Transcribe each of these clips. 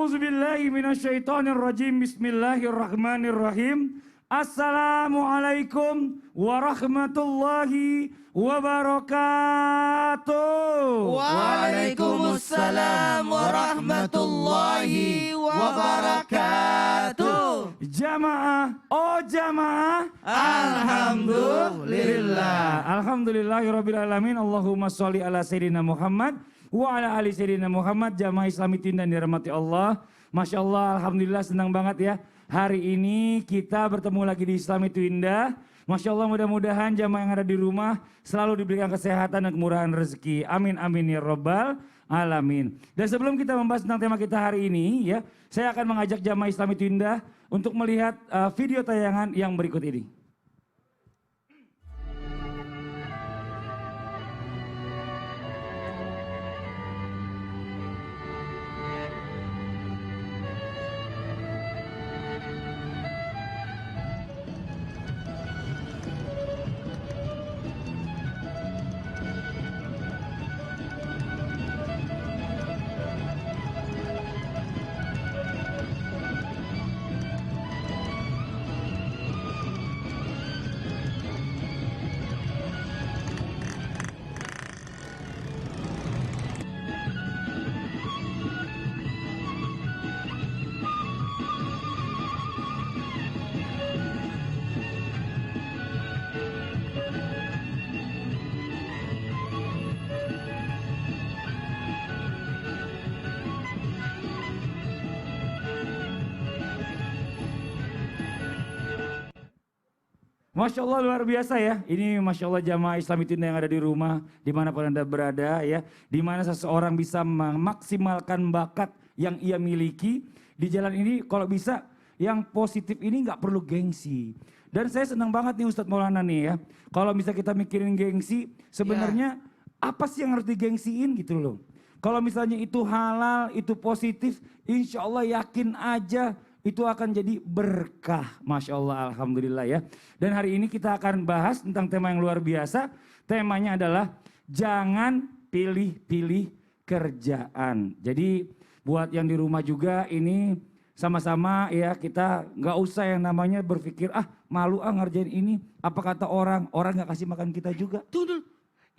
A'udzubillahi minasyaitonirrajim. Bismillahirrahmanirrahim. Assalamualaikum warahmatullahi wabarakatuh. Waalaikumsalam warahmatullahi wabarakatuh. Jamaah, oh jamaah. Alhamdulillah. Alhamdulillahirabbil alamin. Allahumma sholli ala sayyidina Muhammad wa ala ali sayyidina Muhammad. Jamaah Islami Twindah dirahmati Allah. Masya Allah, alhamdulillah senang banget ya. Hari ini kita bertemu lagi di Islami Twindah. Masya Allah, mudah-mudahan jamaah yang ada di rumah selalu diberikan kesehatan dan kemurahan rezeki. Amin amin ya robbal alamin. Dan sebelum kita membahas tentang tema kita hari ini ya, saya akan mengajak jamaah Islami Twindah untuk melihat video tayangan yang berikut ini. Masya Allah luar biasa ya. Ini Masya Allah jamaah Islami Twindah yang ada di rumah, dimanapun Anda berada ya. Dimana seseorang bisa memaksimalkan bakat yang ia miliki. Di jalan ini kalau bisa yang positif ini nggak perlu gengsi. Dan saya senang banget nih Ustadz Maulana nih ya. Kalau bisa kita mikirin gengsi, sebenarnya apa sih yang harus digengsiin gitu loh. Kalau misalnya itu halal, itu positif, insya Allah yakin aja itu akan jadi berkah. Masya Allah, alhamdulillah ya. Dan hari ini kita akan bahas tentang tema yang luar biasa. Temanya adalah jangan pilih-pilih kerjaan. Jadi buat yang di rumah juga ini sama-sama ya, kita nggak usah yang namanya berpikir malu ngerjain ini. Apa kata orang nggak kasih makan kita juga. Tuh,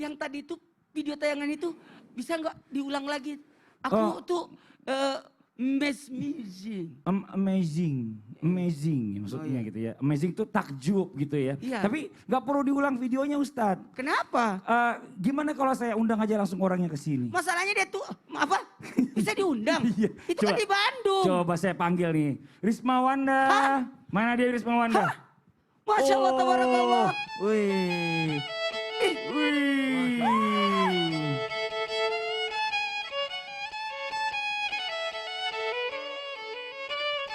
yang tadi itu video tayangan itu bisa nggak diulang lagi? Aku amazing maksudnya gitu ya. Amazing itu takjub gitu ya. Iya. Tapi nggak perlu diulang videonya Ustadz. Kenapa? Gimana kalau saya undang aja langsung orangnya ke sini? Masalahnya dia tuh apa? Bisa diundang. Iya. Itu kan di Bandung. Coba saya panggil nih. Risma Wanda. Hah? Mana dia Risma Wanda? Masya Allah, tabarakallah. Wih. Wih.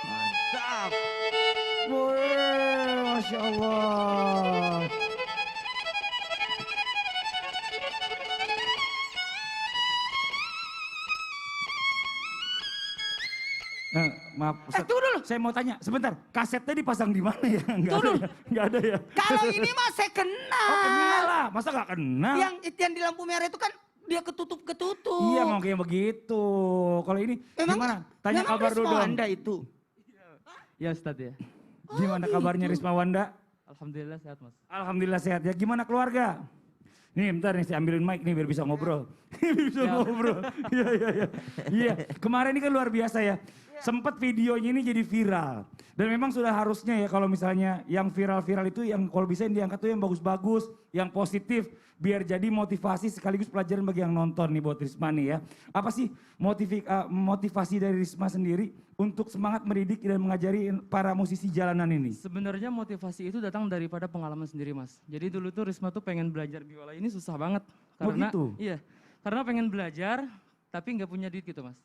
Mantap. Wih, Masya Allah. Maaf, Ustaz, tunggu dulu. saya mau tanya, sebentar, kasetnya dipasang di mana ya? Nggak ada ya? Nggak ada ya? Kalau ini mah saya kenal. Oh kenal lah, masa nggak kenal? Yang di lampu merah itu kan dia ketutup-ketutup. Iya mau kayak begitu. Kalau ini gimana? Tanya memang kabar dulu Risma dong. Wanda itu. Ya Ustadz ya. Gimana kabarnya Risma Wanda? Alhamdulillah sehat mas. Alhamdulillah sehat ya. Gimana keluarga? Nih bentar nih saya ambilin mic nih biar bisa ngobrol. Bisa ngobrol. Iya. Iya, kemarin ini kan luar biasa ya. Sempat videonya ini jadi viral. Dan memang sudah harusnya ya kalau misalnya yang viral-viral itu yang kalau bisa yang diangkat tuh yang bagus-bagus, yang positif. Biar jadi motivasi sekaligus pelajaran bagi yang nonton nih buat Risma nih ya. Apa sih motivasi dari Risma sendiri untuk semangat mendidik dan mengajari para musisi jalanan ini? Sebenarnya motivasi itu datang daripada pengalaman sendiri mas. Jadi dulu tuh Risma tuh pengen belajar biola ini susah banget. Karena, gitu? Iya, karena pengen belajar tapi nggak punya duit gitu mas.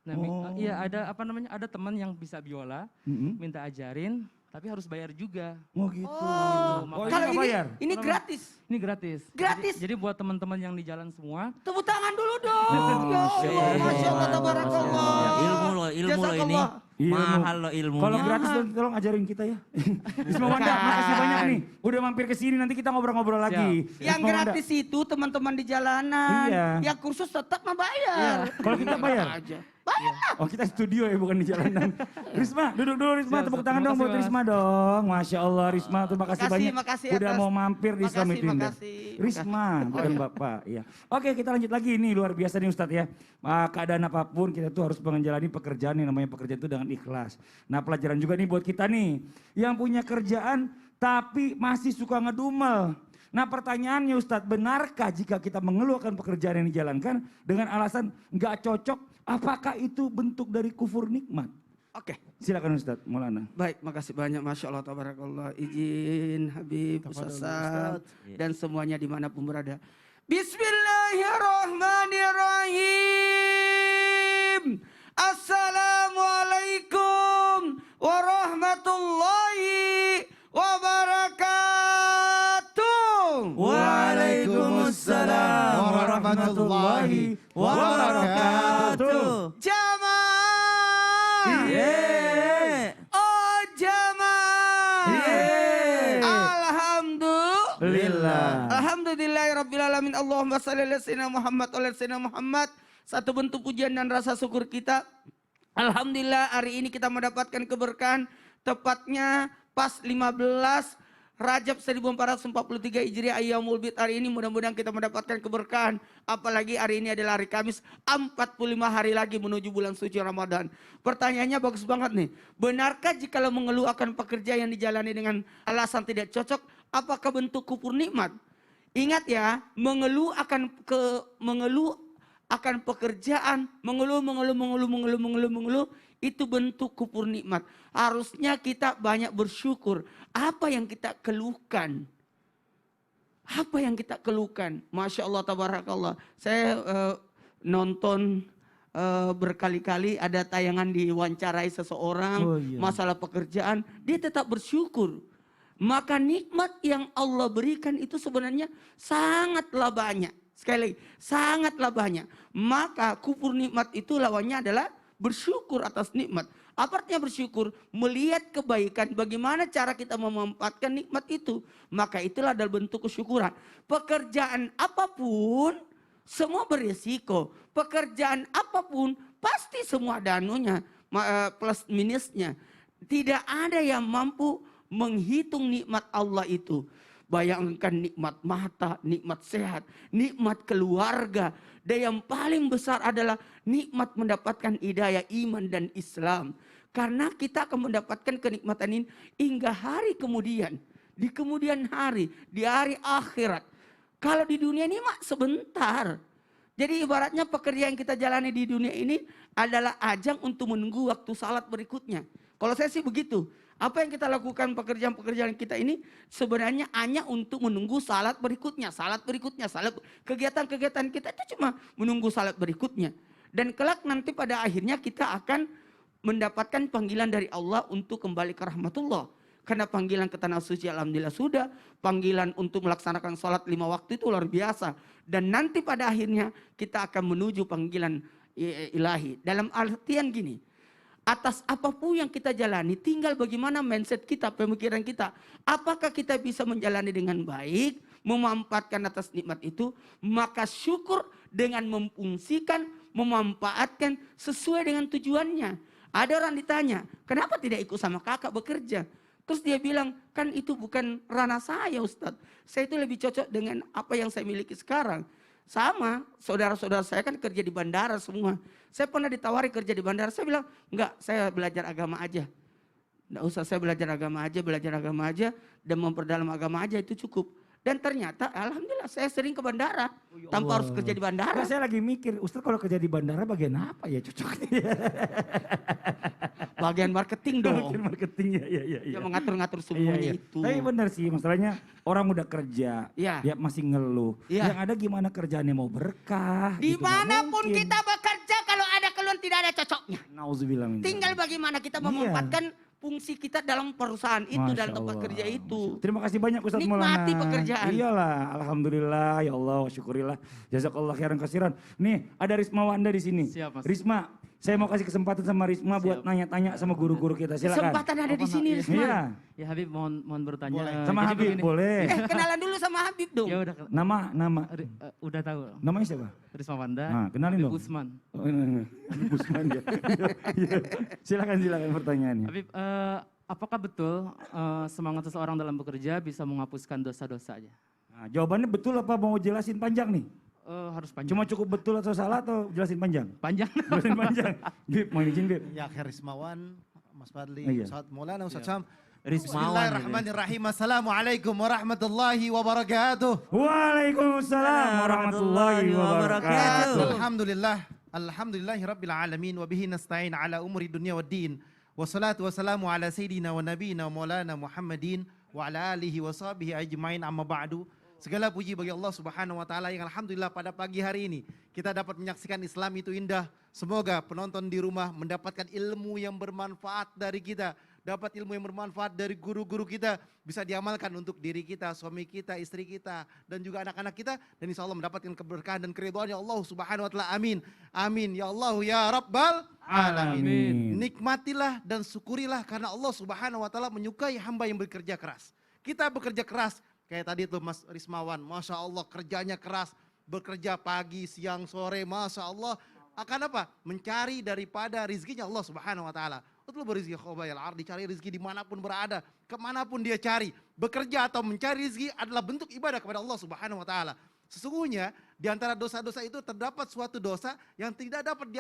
Nah, iya ada teman yang bisa biola, minta ajarin, tapi harus bayar juga. Oh gitu. Makanya Kalau nggak bayar? ini gratis. Ini gratis. Gratis. Jadi buat teman-teman yang di jalan semua, Tepuk tangan dulu dong. Masya Allah. Masya Allah, tabarakallah. Ilmu lo ini Jazakallah. mahal lo ilmu. Kalau gratis tolong ajarin kita ya. Risma Wanda makasih banyak nih. Udah mampir ke sini nanti kita ngobrol-ngobrol lagi. Yang Risma Wanda. gratis itu teman-teman di jalanan. Iya. Yang kursus tetap membayar. Kalau kita bayar? Oh kita studio ya bukan di jalanan. Risma duduk dulu Risma, Siap, tepuk siap. tangan Terima dong buat kasih, Mas. Risma dong. Masya Allah Risma, terima kasih banyak. Makasih Udah atas- mau mampir di Islam makasih, itu Indah. makasih. Risma bukan Bapak. Iya. Oke kita lanjut lagi ini luar biasa nih Ustadz ya. Keadaan apapun kita tuh harus menjalani pekerjaan yang namanya pekerjaan itu dengan ikhlas. Nah pelajaran juga nih buat kita nih yang punya kerjaan tapi masih suka ngedumel. Nah pertanyaannya Ustadz, benarkah jika kita mengeluhkan pekerjaan yang dijalankan dengan alasan nggak cocok, apakah itu bentuk dari kufur nikmat? Oke. Silakan Ustadz Maulana. Baik, makasih banyak. Masya Allah, tabarakallah. Izin Habib, Ustaz Sam, dan semuanya dimanapun berada. Bismillahirrahmanirrahim. Assalamualaikum warahmatullahi wabarakatuh. Waalaikumsalam warahmatullahi wabarakatuh. Jamaah. Yeay. Oh jamaah. Yeay. Lillah. Alhamdulillahirrabbilalamin. Allahumma salli ala sayyidina Muhammad wa ala sayyidina Muhammad. Satu bentuk pujian dan rasa syukur kita. Alhamdulillah hari ini kita mendapatkan keberkahan. Tepatnya pas 15 Rajab 1443 Hijriah Ayyamul Bid hari ini mudah-mudahan kita mendapatkan keberkahan. Apalagi hari ini adalah hari Kamis, 45 hari lagi menuju bulan suci Ramadan. Pertanyaannya bagus banget nih. Benarkah jika mengeluh akan pekerjaan yang dijalani dengan alasan tidak cocok, apakah bentuk kufur nikmat? Ingat ya, mengeluh akan pekerjaan, mengeluh itu bentuk kufur nikmat. Harusnya kita banyak bersyukur. Apa yang kita keluhkan? Apa yang kita keluhkan? Masya Allah, tabarakallah. Saya nonton berkali-kali ada tayangan diwawancarai seseorang masalah pekerjaan. Dia tetap bersyukur. Maka nikmat yang Allah berikan itu sebenarnya sangatlah banyak. Sekali lagi, sangatlah banyak. Maka kufur nikmat itu lawannya adalah bersyukur atas nikmat. Apa artinya bersyukur? Melihat kebaikan, bagaimana cara kita memanfaatkan nikmat itu. Maka itulah adalah bentuk kesyukuran. Pekerjaan apapun, semua berisiko. Pekerjaan apapun, pasti semua ada anunya, plus minusnya. Tidak ada yang mampu menghitung nikmat Allah itu. Bayangkan nikmat mata, nikmat sehat, nikmat keluarga. Dan yang paling besar adalah nikmat mendapatkan hidayah iman dan Islam. Karena kita akan mendapatkan kenikmatan ini hingga hari kemudian. Di kemudian hari, di hari akhirat. Kalau di dunia ini mak sebentar. Jadi ibaratnya pekerjaan yang kita jalani di dunia ini adalah ajang untuk menunggu waktu salat berikutnya. Kalau saya sih begitu. Apa yang kita lakukan pekerjaan-pekerjaan kita ini sebenarnya hanya untuk menunggu salat berikutnya. Kegiatan-kegiatan kita itu cuma menunggu salat berikutnya. Dan kelak nanti pada akhirnya kita akan mendapatkan panggilan dari Allah untuk kembali ke rahmatullah. Karena panggilan ke tanah suci alhamdulillah sudah. Panggilan untuk melaksanakan salat 5 waktu itu luar biasa. Dan nanti pada akhirnya kita akan menuju panggilan ilahi. Dalam artian gini. Atas apapun yang kita jalani, tinggal bagaimana mindset kita, pemikiran kita. Apakah kita bisa menjalani dengan baik, memanfaatkan atas nikmat itu, maka syukur dengan memfungsikan, memanfaatkan sesuai dengan tujuannya. Ada orang ditanya, kenapa tidak ikut sama kakak bekerja? Terus dia bilang, kan itu bukan ranah saya Ustadz. Saya itu lebih cocok dengan apa yang saya miliki sekarang. Sama, saudara-saudara saya kan kerja di bandara semua. Saya pernah ditawari kerja di bandara, saya bilang, enggak, saya belajar agama aja. Enggak usah, saya belajar agama aja, dan memperdalam agama aja itu cukup. Dan ternyata, alhamdulillah saya sering ke bandara, tanpa harus kerja di bandara. Nah, saya lagi mikir, Ustadz kalau kerja di bandara bagian apa ya cocoknya? Bagian marketing dong. Bagian marketingnya, ya. Dia mengatur-ngatur semuanya itu. Tapi benar sih, masalahnya orang udah kerja, Iya. dia masih ngeluh. Iya. Yang ada gimana kerjaannya mau berkah. gitu, nggak Dimanapun mungkin. kita bekerja, kalau ada keluhan tidak ada cocoknya. Nauzubillah min Tinggal dzalik. bagaimana kita Iya. memanfaatkan fungsi kita dalam perusahaan itu, Masya dalam tempat Allah, kerja Masya itu. Allah. Terima kasih banyak Ustadz Nikmati Maulana. pekerjaan. Iyalah, alhamdulillah, ya Allah, wa syukurillah. Jazakallah khairan kasiran. Nih, ada Risma Wanda di sini. Siap, Mas. Risma, Saya mau kasih kesempatan sama Risma buat nanya-tanya sama guru-guru kita. Silakan. Kesempatan ada di sini, Risman. Iya. Ya Habib mohon bertanya. Boleh. Sama Jadi Habib begini. boleh. Kenalan dulu sama Habib dong. Ya udah, Nama. udah tahu. Namanya siapa? Risma Wanda. Nah, kenalin Habib dong. Usman. Oh, ini. Busman ya. Iya. Silakan pertanyaannya. Habib, apakah betul semangat seseorang dalam bekerja bisa menghapuskan dosa-dosanya? Nah, jawabannya betul apa mau jelasin panjang nih? Harus panjang. Cuma cukup betul atau salah atau jelasin panjang? Panjang. Jelasin panjang. Bib, mau izin Bib. Ya Rismawan, Mas Fadli, Iya. Ustaz Maulana, Ustaz Syam. Rismawan. Bismillahirrahmanirrahim. Assalamualaikum warahmatullahi wabarakatuh. Waalaikumsalam warahmatullahi wabarakatuh. Alhamdulillahi rabbil alamin wa bihi nasta'in ala umuri dunya waddin. Wassalatu wassalamu ala sayyidina wa nabiyina wa maulana Muhammadin wa ala alihi wa sahbihi ajmain amma ba'du. Segala puji bagi Allah Subhanahu wa taala yang alhamdulillah pada pagi hari ini kita dapat menyaksikan Islam itu indah. Semoga penonton di rumah mendapatkan ilmu yang bermanfaat dari kita, dapat ilmu yang bermanfaat dari guru-guru kita, bisa diamalkan untuk diri kita, suami kita, istri kita, dan juga anak-anak kita, dan insya Allah mendapatkan keberkahan dan keridhaan Allah Subhanahu wa taala. Amin. Amin ya Allah ya Rabbal alamin. Nikmatilah dan syukurilah karena Allah Subhanahu wa taala menyukai hamba yang bekerja keras. Kita bekerja keras kayak tadi tuh Mas Rismawan, Masya Allah kerjanya keras, bekerja pagi, siang, sore, Masya Allah. Akan apa? Mencari daripada rizkinya Allah Subhanahu wa taala. Utlubur rizki khobayal ardi, cari rizki dimanapun berada, kemanapun dia cari. Bekerja atau mencari rizki adalah bentuk ibadah kepada Allah Subhanahu wa taala. Sesungguhnya di antara dosa-dosa itu terdapat suatu dosa yang tidak dapat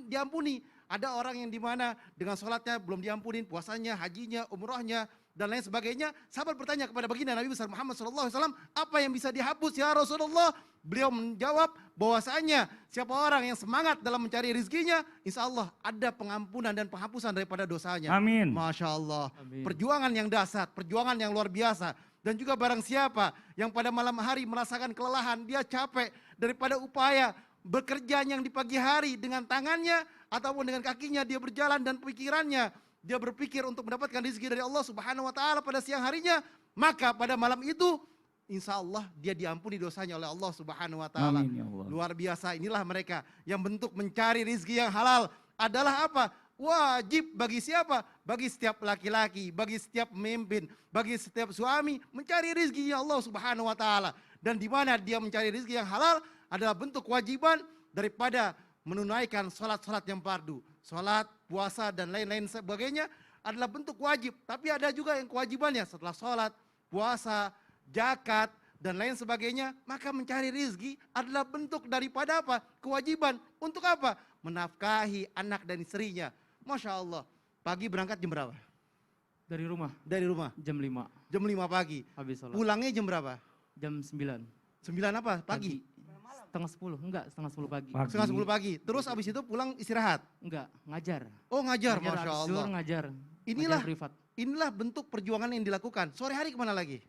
diampuni. Ada orang yang dimana dengan sholatnya belum diampunin, puasanya, hajinya, umrohnya, dan lain sebagainya. Sahabat bertanya kepada baginda Nabi besar Muhammad SAW, apa yang bisa dihapus ya Rasulullah? Beliau menjawab bahwasanya siapa orang yang semangat dalam mencari rizkinya, insya Allah ada pengampunan dan penghapusan daripada dosanya. Amin. Masya Allah. Amin. Perjuangan yang dahsyat, perjuangan yang luar biasa. Dan juga barang siapa yang pada malam hari merasakan kelelahan, dia capek daripada upaya bekerja yang di pagi hari dengan tangannya ataupun dengan kakinya dia berjalan dan pikirannya dia berpikir untuk mendapatkan rezeki dari Allah Subhanahu wa taala pada siang harinya, maka pada malam itu insya Allah dia diampuni dosanya oleh Allah Subhanahu wa taala. Amin, ya Allah. Luar biasa, inilah mereka yang bentuk mencari rezeki yang halal adalah apa? Wajib bagi siapa? Bagi setiap laki-laki, bagi setiap pemimpin, bagi setiap suami mencari rezeki Allah Subhanahu wa taala. Dan di mana dia mencari rezeki yang halal adalah bentuk kewajiban daripada menunaikan sholat-sholat yang fardu. Sholat, puasa, dan lain-lain sebagainya adalah bentuk wajib. Tapi ada juga yang kewajibannya setelah sholat, puasa, zakat, dan lain sebagainya. Maka mencari rizki adalah bentuk daripada apa? Kewajiban. Untuk apa? Menafkahi anak dan istrinya. Masya Allah. Pagi berangkat jam berapa? Dari rumah, Dari rumah? jam 5, Jam 5 pagi. habis sholat. Pulangnya jam berapa? Jam 9. 9 apa? Pagi? Setengah 10, enggak, setengah 10 pagi. Pagi. Setengah 10 pagi. Terus abis itu pulang istirahat? Enggak, ngajar. Oh ngajar, Ngajar, Masya habis Allah. zuhur ngajar. Inilah Ngajar privat. Inilah bentuk perjuangan yang dilakukan. Sore hari kemana lagi?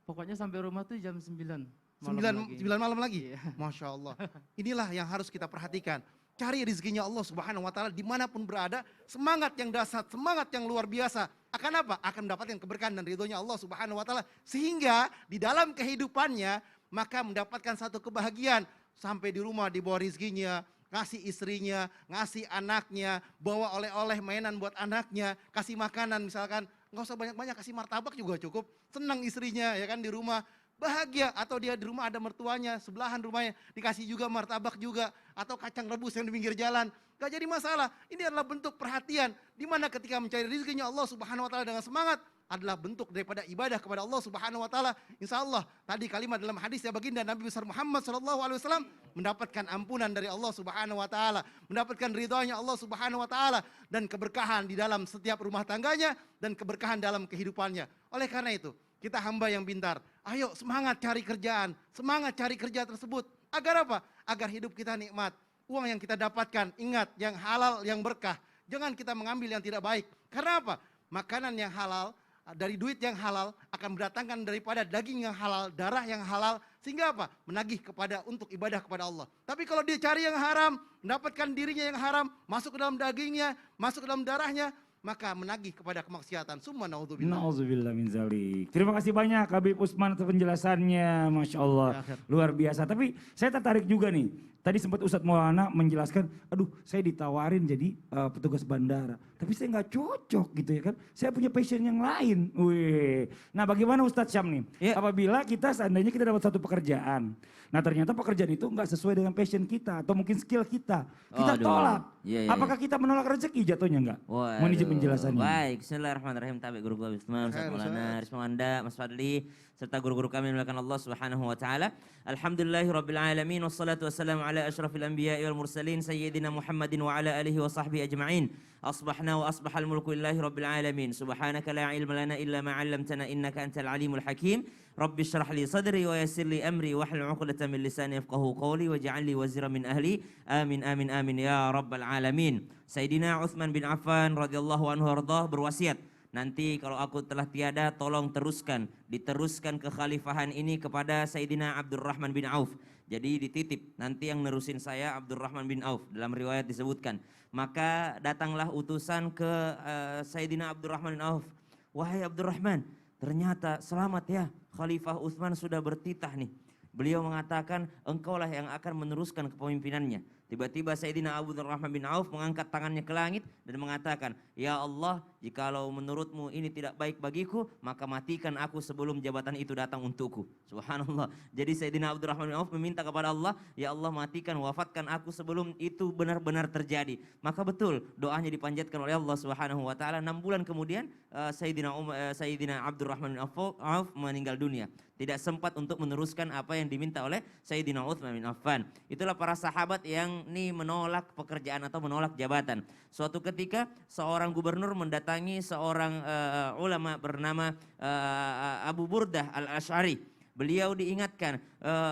Pokoknya sampai rumah tuh jam 9 malam 9 lagi. malam lagi? Iya. Masya Allah. Inilah yang harus kita perhatikan. Cari rezekinya Allah Subhanahu wa taala dimanapun berada. Semangat yang dahsyat, semangat yang luar biasa. Akan apa? Akan mendapatkan keberkahan dan ridhonya Allah Subhanahu wa taala. Sehingga di dalam kehidupannya maka mendapatkan satu kebahagiaan. Sampai di rumah dibawa rezekinya, ngasih istrinya, ngasih anaknya, bawa oleh-oleh mainan buat anaknya, kasih makanan misalkan, nggak usah banyak-banyak, kasih martabak juga cukup. Senang istrinya ya kan di rumah, bahagia. Atau dia di rumah ada mertuanya, sebelahan rumahnya dikasih juga martabak juga, atau kacang rebus yang di pinggir jalan, gak jadi masalah. Ini adalah bentuk perhatian, dimana ketika mencari rezekinya Allah Subhanahu wa taala dengan semangat, adalah bentuk daripada ibadah kepada Allah Subhanahu wa taala. Insya Allah tadi kalimat dalam hadis ya baginda Nabi besar Muhammad sallallahu alaihi wasallam mendapatkan ampunan dari Allah Subhanahu wa taala, mendapatkan ridhonya Allah Subhanahu wa taala dan keberkahan di dalam setiap rumah tangganya dan keberkahan dalam kehidupannya. Oleh karena itu, kita hamba yang pintar, ayo semangat cari kerjaan, semangat cari kerja tersebut. Agar apa? Agar hidup kita nikmat. Uang yang kita dapatkan, ingat yang halal, yang berkah. Jangan kita mengambil yang tidak baik. Karena apa? Makanan yang halal, dari duit yang halal akan mendatangkan daripada daging yang halal, darah yang halal, sehingga apa? Menagih kepada untuk ibadah kepada Allah. Tapi kalau dia cari yang haram, mendapatkan dirinya yang haram, masuk ke dalam dagingnya, masuk ke dalam darahnya, maka menagih kepada kemaksiatan. Summa naudzubillah. Nauzubillah min zalik. Terima kasih banyak Habib Usman atas penjelasannya, Masya Allah. Ya, Luar biasa. Tapi saya tertarik juga nih. Tadi sempat Ustadz Maulana menjelaskan, aduh saya ditawarin jadi petugas bandara. Tapi saya nggak cocok gitu ya kan. Saya punya passion yang lain. Wih. Nah bagaimana Ustadz Syam nih? Ya. Apabila kita seandainya kita dapat satu pekerjaan. Nah ternyata pekerjaan itu nggak sesuai dengan passion kita. Atau mungkin skill kita. Kita Aduh. tolak. Iya, iya, Apakah kita menolak rezeki jatuhnya nggak? Waduh. Mohon izin penjelasannya. Baik, bismillahirrahmanirrahim. Tabi guru-guru Ustaz Maulana, Risma Wanda, Mas Fadli, serta guru-guru kami yang dimuliakan Allah Subhanahu wa taala. Alhamdulillahirabbil alamin wassalatu wassalamu ala asyrafil anbiya'i wal mursalin sayyidina Muhammadin wa ala alihi wa sahbihi ajma'in. Asbahna wa asbahal mulku lillahi rabbil alamin. Subhanaka la ilma lana illa ma 'allamtana innaka antal alimul hakim. Rabbi shrah li sadri wa yassir li amri wahlul 'uqdatam min lisani yafqahu qawli waj'al li wazira min ahli. Amin amin amin ya rabbal alamin. Sayyidina Utsman bin Affan radhiyallahu anhu ardah berwasiat, nanti kalau aku telah tiada tolong diteruskan kekhalifahan ini kepada Sayyidina Abdurrahman bin Auf. Jadi dititip, nanti yang nerusin saya Abdurrahman bin Auf, dalam riwayat disebutkan. Maka datanglah utusan ke Sayyidina Abdurrahman bin Auf. Wahai Abdurrahman, ternyata selamat ya, Khalifah Utsman sudah bertitah nih. Beliau mengatakan engkaulah yang akan meneruskan kepemimpinannya. Tiba-tiba Sayyidina Abdurrahman bin Auf mengangkat tangannya ke langit dan mengatakan, ya Allah, jikalau menurutmu ini tidak baik bagiku, maka matikan aku sebelum jabatan itu datang untukku. Subhanallah. Jadi Sayyidina Abdurrahman bin Auf meminta kepada Allah, ya Allah matikan, wafatkan aku sebelum itu benar-benar terjadi. Maka betul doanya dipanjatkan oleh Allah Subhanahu wa taala. 6 bulan kemudian Sayyidina Abdurrahman bin Auf meninggal dunia. Tidak sempat untuk meneruskan apa yang diminta oleh Sayyidina Utsman bin Affan. Itulah para sahabat yang menolak pekerjaan atau menolak jabatan. Suatu ketika seorang gubernur mendatangi seorang ulama bernama Abu Burdah al-Asy'ari. Beliau diingatkan,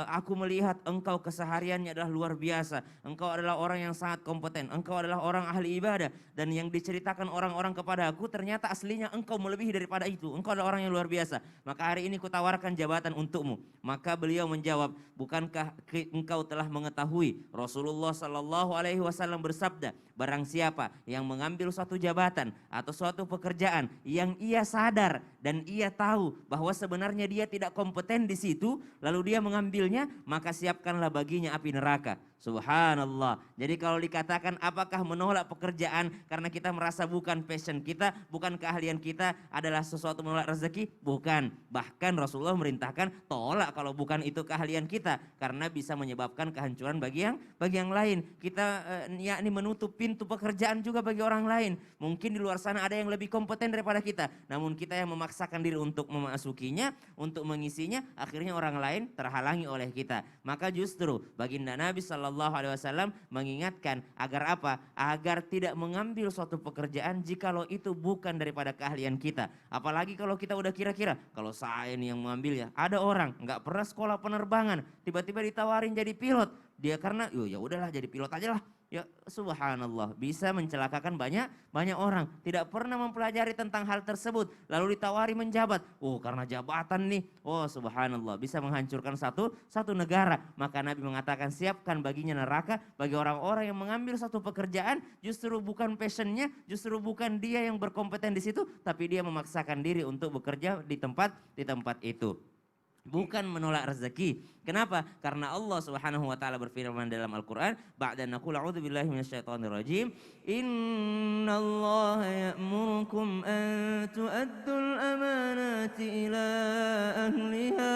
aku melihat engkau kesehariannya adalah luar biasa. Engkau adalah orang yang sangat kompeten. Engkau adalah orang ahli ibadah. Dan yang diceritakan orang-orang kepada aku ternyata aslinya engkau melebihi daripada itu. Engkau adalah orang yang luar biasa. Maka hari ini kutawarkan jabatan untukmu. Maka beliau menjawab, bukankah engkau telah mengetahui Rasulullah Sallallahu Alaihi Wasallam bersabda, barang siapa yang mengambil suatu jabatan atau suatu pekerjaan yang ia sadar dan ia tahu bahwa sebenarnya dia tidak kompeten di situ, lalu dia mengambilnya, maka siapkanlah baginya api neraka. Subhanallah. Jadi kalau dikatakan apakah menolak pekerjaan karena kita merasa bukan passion kita, bukan keahlian kita adalah sesuatu menolak rezeki? Bukan. Bahkan Rasulullah merintahkan tolak kalau bukan itu keahlian kita, karena bisa menyebabkan kehancuran bagi yang lain. Kita yakni menutup pintu pekerjaan juga bagi orang lain. Mungkin di luar sana ada yang lebih kompeten daripada kita, namun kita yang memaksakan diri untuk memasukinya, untuk mengisinya, akhirnya orang lain terhalangi oleh kita. Maka justru baginda Nabi Sallallahu Alaihi Wasallam mengingatkan agar apa? Agar tidak mengambil suatu pekerjaan jikalau itu bukan daripada keahlian kita. Apalagi kalau kita udah kira-kira, kalau saya nih yang mengambil ya. Ada orang nggak pernah sekolah penerbangan, tiba-tiba ditawarin jadi pilot. Dia karena ya udahlah jadi pilot aja lah. Ya subhanallah, bisa mencelakakan banyak orang. Tidak pernah mempelajari tentang hal tersebut, lalu ditawari menjabat. Oh karena jabatan nih, oh subhanallah, bisa menghancurkan satu negara. Maka Nabi mengatakan siapkan baginya neraka bagi orang-orang yang mengambil satu pekerjaan justru bukan passionnya, justru bukan dia yang berkompeten di situ, tapi dia memaksakan diri untuk bekerja di tempat itu. Bukan menolak rezeki. Kenapa? Karena Allah Subhanahu wa taala berfirman dalam Al-Qur'an, ba'da naqul a'udzu billahi minasyaitonir rajim, innallaha ya'murukum an tu'addul amanati ila ahliha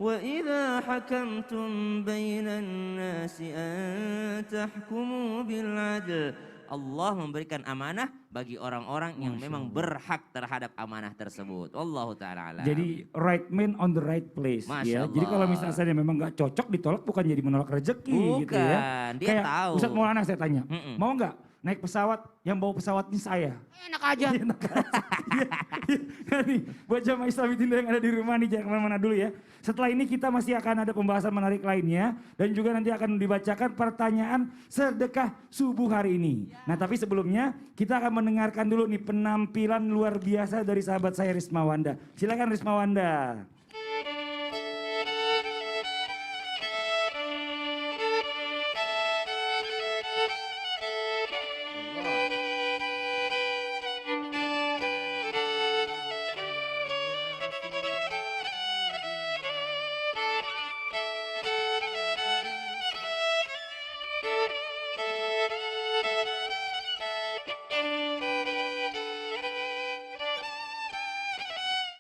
wa idza hakamtum bainan nasi an tahkumu bil 'adl. Allah memberikan amanah bagi orang-orang yang memang berhak terhadap amanah tersebut. Wallahu ta'ala alam. Jadi right man on the right place. Masya Ya. Allah. Jadi kalau misalnya saya memang nggak cocok ditolak bukan jadi menolak rezeki gitu ya. Bukan, dia Kayak tahu. Ustadz Maulana saya tanya, Mm-mm. mau nggak naik pesawat yang bawa pesawat ini saya? Enak aja. Enak aja. Nah nih, buat jamaah Islamitin yang ada di rumah nih, jangan kemana-mana dulu ya. Setelah ini kita masih akan ada pembahasan menarik lainnya. Dan juga nanti akan dibacakan pertanyaan sedekah subuh hari ini. Nah tapi sebelumnya kita akan mendengarkan dulu nih penampilan luar biasa dari sahabat saya Risma Wanda. Silakan Risma Wanda.